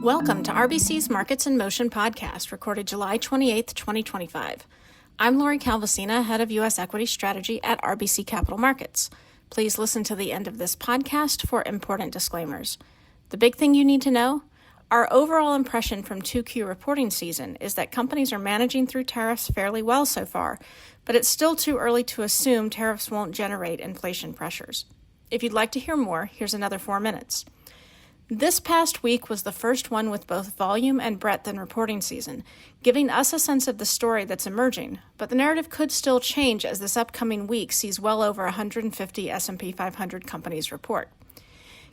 Welcome to RBC's Markets in Motion podcast, recorded July 28, 2025. I'm Lori Calvasina, Head of U.S. Equity Strategy at RBC Capital Markets. Please listen to the end of this podcast for important disclaimers. The big thing you need to know? Our overall impression from 2Q reporting season is that companies are managing through tariffs fairly well so far, but it's still too early to assume tariffs won't generate inflation pressures. If you'd like to hear more, here's another 4 minutes. This past week was the first one with both volume and breadth in reporting season, giving us a sense of the story that's emerging, but the narrative could still change as this upcoming week sees well over 150 S&P 500 companies report.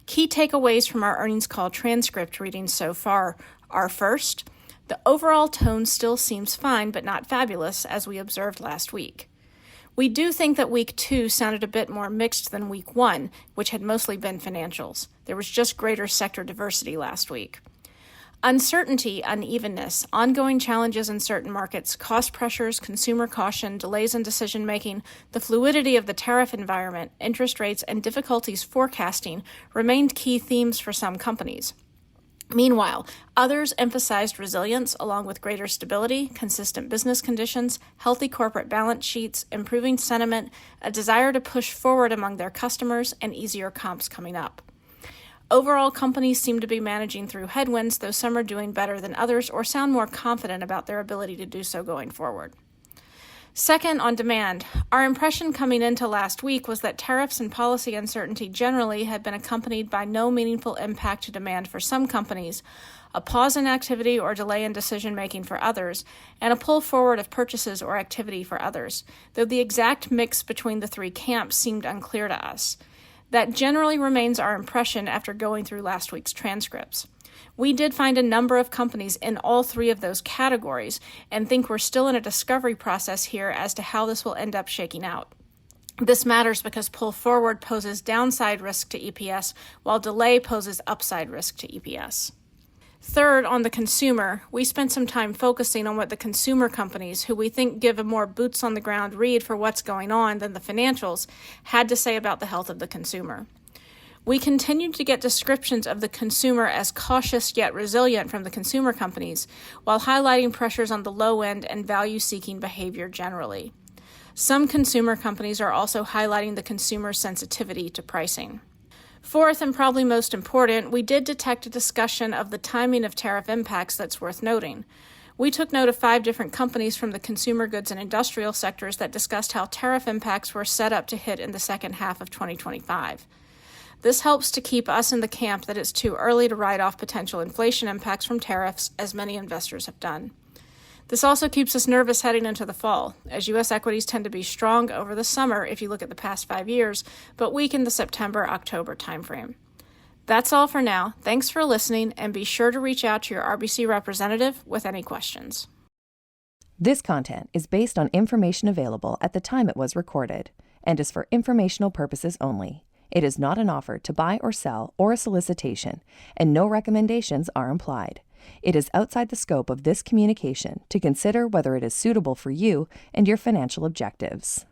Key takeaways from our earnings call transcript readings so far are: first, the overall tone still seems fine but not fabulous, as we observed last week. We do think that week 2 sounded a bit more mixed than week 1, which had mostly been financials. There was just greater sector diversity last week. Uncertainty, unevenness, ongoing challenges in certain markets, cost pressures, consumer caution, delays in decision-making, the fluidity of the tariff environment, interest rates, and difficulties forecasting remained key themes for some companies. Meanwhile, others emphasized resilience along with greater stability, consistent business conditions, healthy corporate balance sheets, improving sentiment, a desire to push forward among their customers, and easier comps coming up. Overall, companies seem to be managing through headwinds, though some are doing better than others or sound more confident about their ability to do so going forward. Second, on demand, our impression coming into last week was that tariffs and policy uncertainty generally had been accompanied by no meaningful impact to demand for some companies, a pause in activity or delay in decision-making for others, and a pull forward of purchases or activity for others, though the exact mix between the three camps seemed unclear to us. That generally remains our impression after going through last week's transcripts. We did find a number of companies in all three of those categories and think we're still in a discovery process here as to how this will end up shaking out. This matters because pull forward poses downside risk to EPS, while delay poses upside risk to EPS. Third, on the consumer, we spent some time focusing on what the consumer companies, who we think give a more boots-on-the-ground read for what's going on than the financials, had to say about the health of the consumer. We continued to get descriptions of the consumer as cautious yet resilient from the consumer companies, while highlighting pressures on the low end and value-seeking behavior generally. Some consumer companies are also highlighting the consumer's sensitivity to pricing. Fourth, and probably most important, we did detect a discussion of the timing of tariff impacts that's worth noting. We took note of 5 different companies from the consumer goods and industrial sectors that discussed how tariff impacts were set up to hit in the second half of 2025. This helps to keep us in the camp that it's too early to write off potential inflation impacts from tariffs, as many investors have done. This also keeps us nervous heading into the fall, as U.S. equities tend to be strong over the summer if you look at the past 5 years, but weak in the September-October timeframe. That's all for now. Thanks for listening, and be sure to reach out to your RBC representative with any questions. This content is based on information available at the time it was recorded and is for informational purposes only. It is not an offer to buy or sell or a solicitation, and no recommendations are implied. It is outside the scope of this communication to consider whether it is suitable for you and your financial objectives.